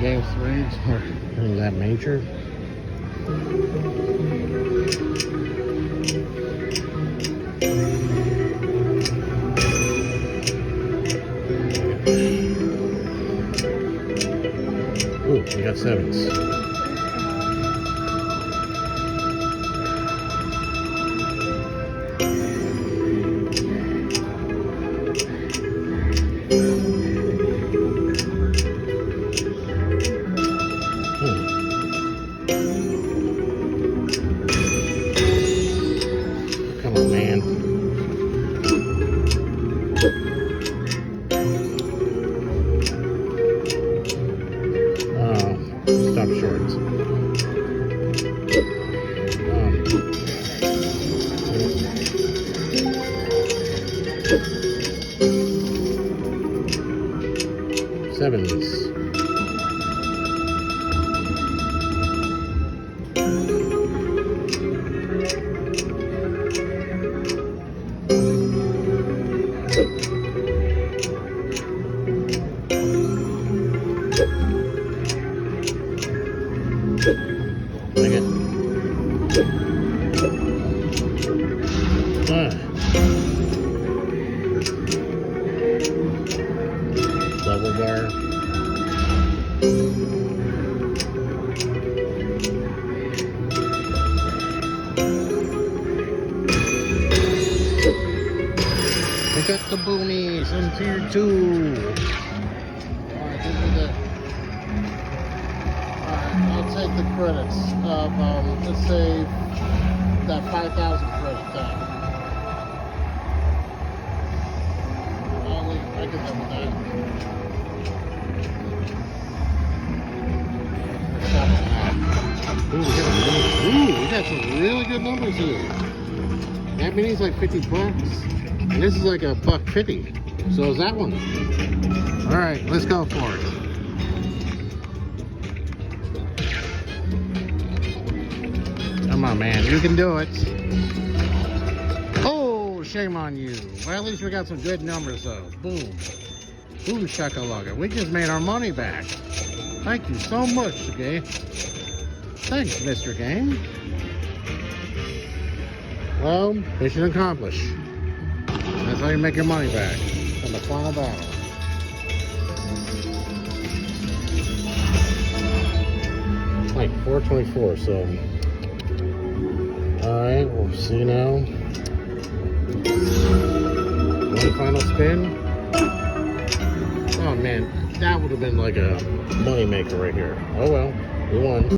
game 3. We're hitting that major. Ooh, we got 7s. Come on, man. Stop short. Sevens. Dang it. Double bar. I got the boonies on tier 2. Alright, this is it. I'll take the credits of, let's say, that 5,000 credit tag. I can live with that. Ooh, we got some really good numbers here. That means like 50 bucks. And this is like a $1.50. So is that one. Alright, let's go for it. Come on, man, you can do it. Oh, shame on you. Well, at least we got some good numbers, though. Boom. Boom, shakalaka. We just made our money back. Thank you so much, okay? Thanks, Mr. Game. Well, mission accomplished. That's how you make your money back from the final battle. Like 424, so... Alright, we'll see now. One final spin. Oh man, that would have been like a money maker right here. Oh well, we won.